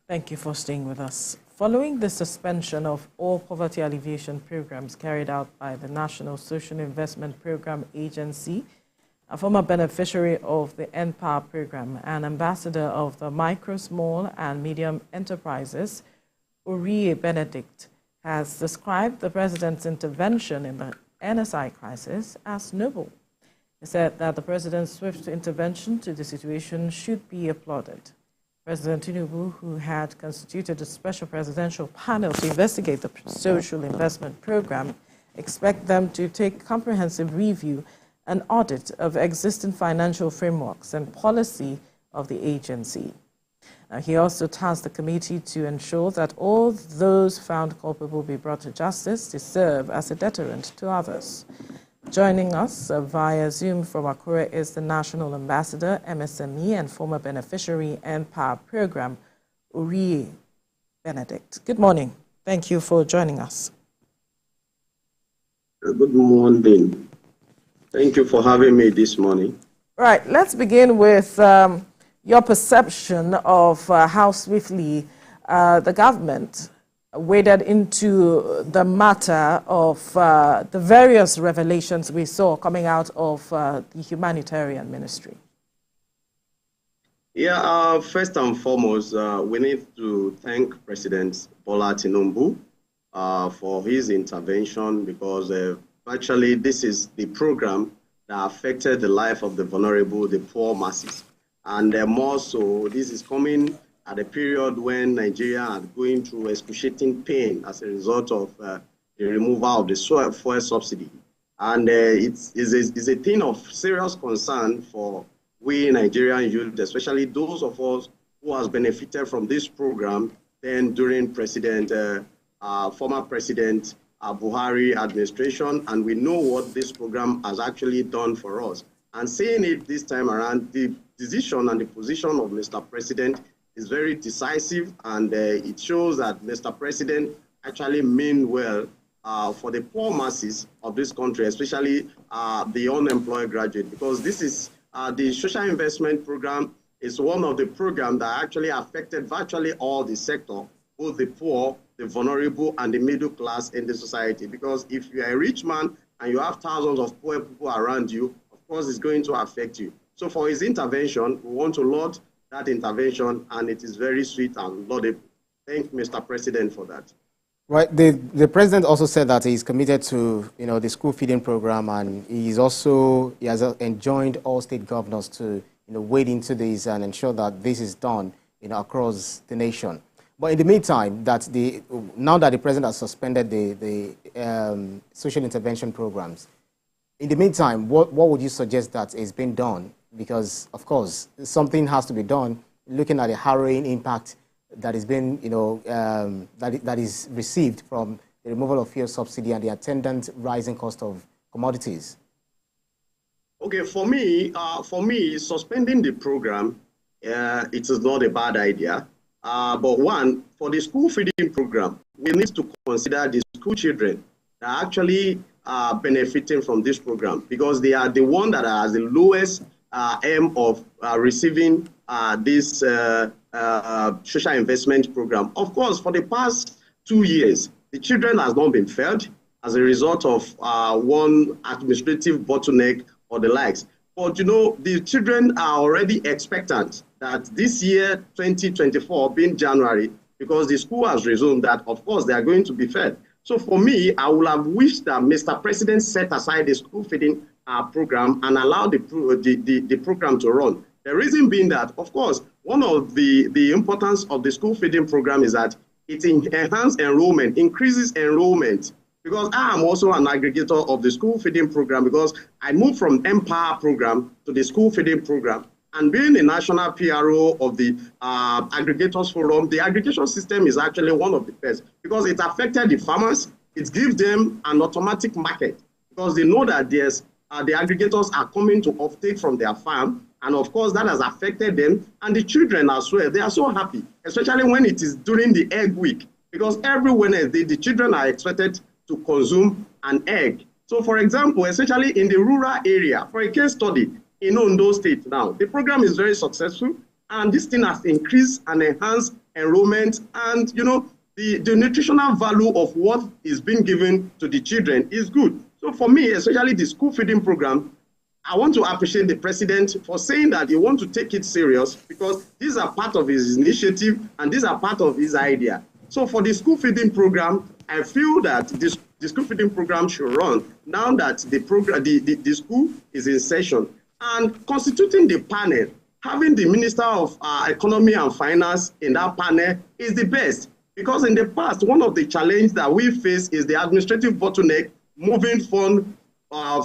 Thank you for staying with us. Following the suspension of all poverty alleviation programs carried out by the National Social Investment Programme Agency, a former beneficiary of the N-Power Programme and ambassador of the Micro, Small and Medium Enterprises, Orioye Benedict has described the president's intervention in the NSI crisis as noble. He said that the president's swift intervention to the situation should be applauded. President Tinubu, who had constituted a special presidential panel to investigate the social investment program, expects them to take comprehensive review and audit of existing financial frameworks and policy of the agency. Now, he also tasked the committee to ensure that all those found culpable be brought to justice to serve as a deterrent to others. Joining us via Zoom from Akure is the National Ambassador, MSME, and former beneficiary N-Power Programme, Orioye Benedict. Good morning. Thank you for joining us. Good morning. Thank you for having me this morning. Right. Let's begin with your perception of how swiftly the government waded into the matter of the various revelations we saw coming out of the humanitarian ministry. Yeah, first and foremost, we need to thank President Bola Tinubu for his intervention, because actually this is the program that affected the life of the vulnerable, the poor masses. And more so, this is coming at a period when Nigeria are going through excruciating pain as a result of the removal of the fuel subsidy. And it's a thing of serious concern for we Nigerian youth, especially those of us who has benefited from this program then during former President Buhari administration, and we know what this program has actually done for us. And seeing it this time around, the decision and the position of Mr. President is very decisive, and it shows that Mr. President actually mean well for the poor masses of this country, especially the unemployed graduate, because this is the social investment program is one of the programs that actually affected virtually all the sector, both the poor, the vulnerable, and the middle class in the society. Because if you're a rich man and you have thousands of poor people around you, of course it's going to affect you. So for his intervention, we want to laud that intervention, and it is very sweet and laudable. Thank Mr. President for that. Right. The president also said that he's committed to the school feeding program, and he has enjoined all state governors to wade into this and ensure that this is done across the nation. But in the meantime, now that the president has suspended the social intervention programs, in the meantime, what would you suggest that is being done? Because, of course, something has to be done, looking at the harrowing impact that is being, that is received from the removal of fuel subsidy and the attendant rising cost of commodities. Okay, for me, suspending the program, it is not a bad idea. But one, for the school feeding program, we need to consider the school children that are actually benefiting from this program, because they are the one that has the lowest aim of receiving this social investment program. Of course, for the past 2 years, the children has not been fed as a result of one administrative bottleneck or the likes. But the children are already expectant that this year, 2024, being January, because the school has resumed, that of course they are going to be fed. So for me, I would have wished that Mr. President set aside the school feeding program and allow the program to run. The reason being that, of course, one of the importance of the school feeding program is that it enhances enrollment, increases enrollment. Because I am also an aggregator of the school feeding program, because I moved from N-Power Programme to the school feeding program. And being a national PRO of the Aggregators Forum, the aggregation system is actually one of the best, because it affected the farmers. It gives them an automatic market, because they know that the aggregators are coming to offtake from their farm. And of course, that has affected them. And the children as well, they are so happy, especially when it is during the egg week, because every Wednesday, the children are expected to consume an egg. So for example, especially in the rural area, for a case study, in Ondo State now, the program is very successful. And this thing has increased and enhanced enrollment, and the nutritional value of what is being given to the children is good. So for me, especially the school feeding program, I want to appreciate the president for saying that he wants to take it serious, because these are part of his initiative and these are part of his idea. So for the school feeding program, I feel that the school feeding program should run now that the school is in session. And constituting the panel, having the Minister of Economy and Finance in that panel is the best. Because in the past, one of the challenges that we face is the administrative bottleneck, moving funds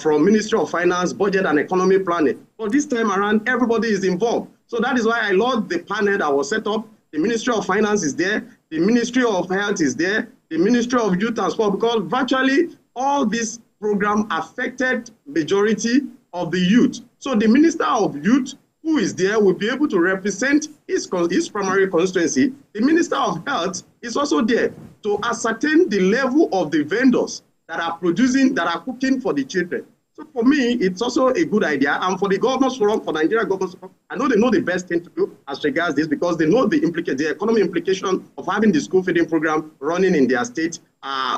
from Ministry of Finance, Budget and Economy Planning. But this time around, everybody is involved. So that is why I love the panel that was set up. The Ministry of Finance is there, the Ministry of Health is there, the Ministry of Youth and Sport, because virtually all these programs affected majority of the youth. So the Minister of Youth, who is there, will be able to represent his primary constituency. The Minister of Health is also there to ascertain the level of the vendors that are producing, that are cooking for the children. So for me, it's also a good idea. And for the Governors Forum, for Nigeria Governors Forum, I know they know the best thing to do as regards this, because they know the economic implication of having the school feeding program running in their state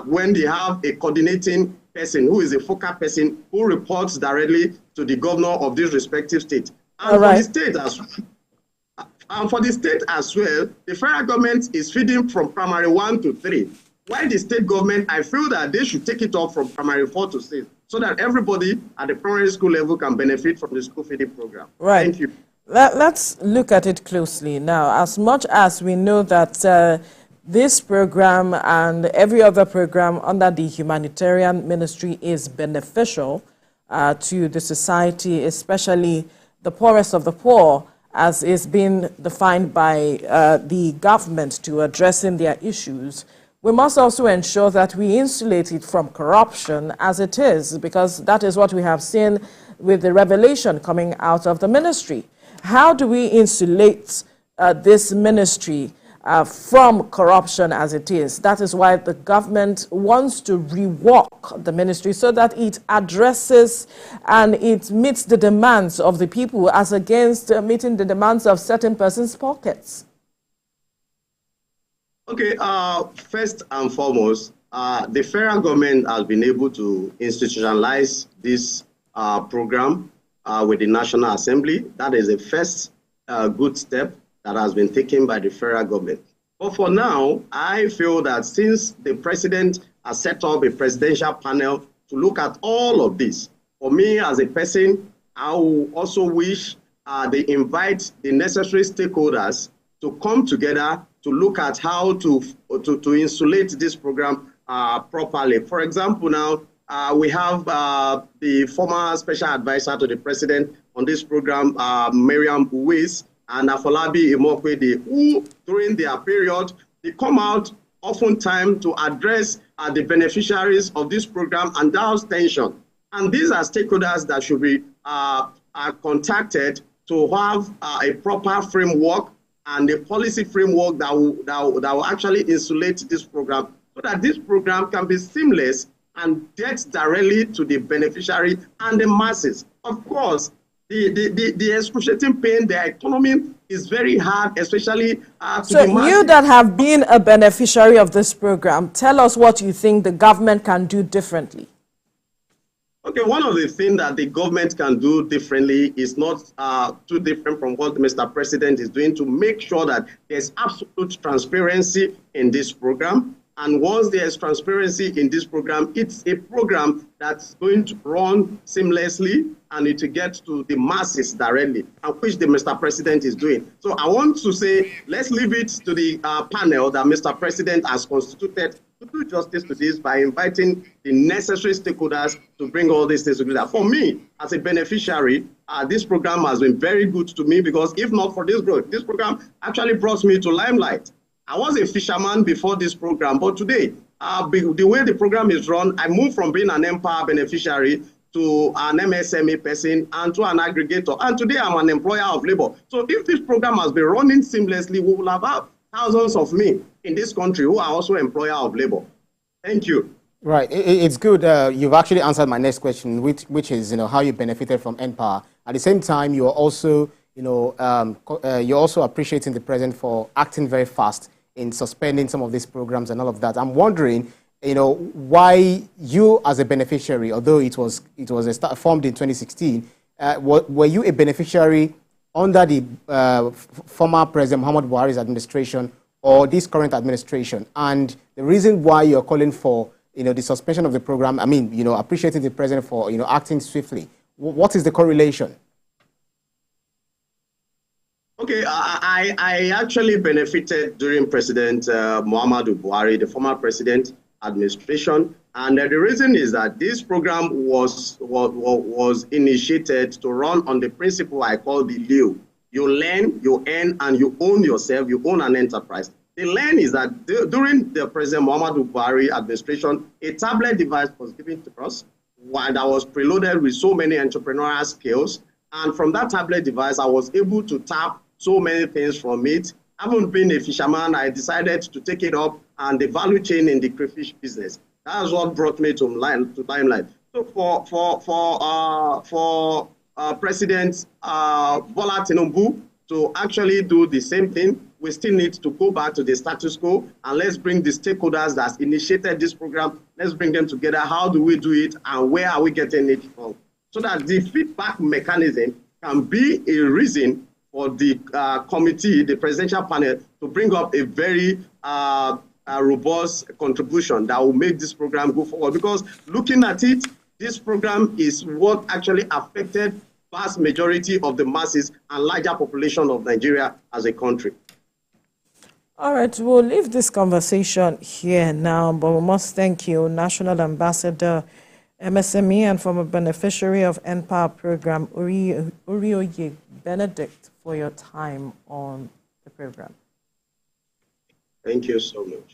when they have a coordinating person who is a focal person who reports directly to the governor of this respective state. And for the state as well, the federal government is feeding from primary 1 to 3. While the state government, I feel that they should take it up from primary 4 to 6, so that everybody at the primary school level can benefit from the school feeding program. Right. Thank you. Let's look at it closely now. As much as we know that this program and every other program under the humanitarian ministry is beneficial to the society, especially the poorest of the poor, as is being defined by the government to addressing their issues, we must also ensure that we insulate it from corruption as it is, because that is what we have seen with the revelation coming out of the ministry. How do we insulate this ministry from corruption as it is? That is why the government wants to rework the ministry so that it addresses and it meets the demands of the people as against meeting the demands of certain persons' pockets. Okay, first and foremost, the federal government has been able to institutionalize this program with the National Assembly. That is the first good step that has been taken by the federal government. But for now, I feel that since the president has set up a presidential panel to look at all of this, for me as a person, I will also wish they invite the necessary stakeholders to come together to look at how to insulate this program properly. For example, now we have the former special advisor to the president on this program, Mariam Uwais, and Afolabi Imokwede, who during their period, they come out oftentimes to address the beneficiaries of this program and douse tension. And these are stakeholders that should be contacted to have a proper framework and a policy framework that will actually insulate this program, so that this program can be seamless and get directly to the beneficiary and the masses. Of course, the excruciating pain, the economy is very hard, especially to the masses. So you that have been a beneficiary of this program, tell us what you think the government can do differently. Okay, one of the things that the government can do differently is not too different from what Mr. President is doing, to make sure that there's absolute transparency in this program. And once there's transparency in this program, it's a program that's going to run seamlessly and it will get to the masses directly, and which the Mr. President is doing. So I want to say, let's leave it to the panel that Mr. President has constituted to do justice to this by inviting the necessary stakeholders to bring all these things together. For me, as a beneficiary, this program has been very good to me, because if not for this program actually brought me to limelight. I was a fisherman before this program, but today, the way the program is run, I moved from being an N-Power beneficiary to an MSME person and to an aggregator. And today I'm an employer of labor. So if this program has been running seamlessly, we will have thousands of me in this country who are also employer of labor. Thank you. Right. It's good. You've actually answered my next question, which is, how you benefited from N-Power. At the same time, you are also, you're also appreciating the president for acting very fast in suspending some of these programs and all of that. I'm wondering, why you as a beneficiary, although it was formed in 2016, were you a beneficiary under the former President Muhammad Buhari's administration or this current administration? And the reason why you're calling for the suspension of the program, I mean, appreciating the president for acting swiftly. What is the correlation? Okay, I actually benefited during President Muhammadu Buhari, the former president administration, and the reason is that this program was initiated to run on the principle I call the LEO. You learn, you earn, and you own yourself. You own an enterprise. The learn is that during the President Muhammadu Buhari administration, a tablet device was given to us that was preloaded with so many entrepreneurial skills, and from that tablet device, I was able to tap so many things from it. Having been a fisherman, I decided to take it up and the value chain in the crayfish business. That's what brought me to Limelight. So for President Bola Tinubu to actually do the same thing, we still need to go back to the status quo and let's bring the stakeholders that initiated this program, let's bring them together. How do we do it and where are we getting it from? So that the feedback mechanism can be a reason for the committee, the presidential panel, to bring up a very robust contribution that will make this program go forward. Because looking at it, this program is what actually affected vast majority of the masses and larger population of Nigeria as a country. All right, we'll leave this conversation here now, but we must thank you, National Ambassador, MSME, and former beneficiary of N-Power Programme, Orioye Benedict, for your time on the program. Thank you so much.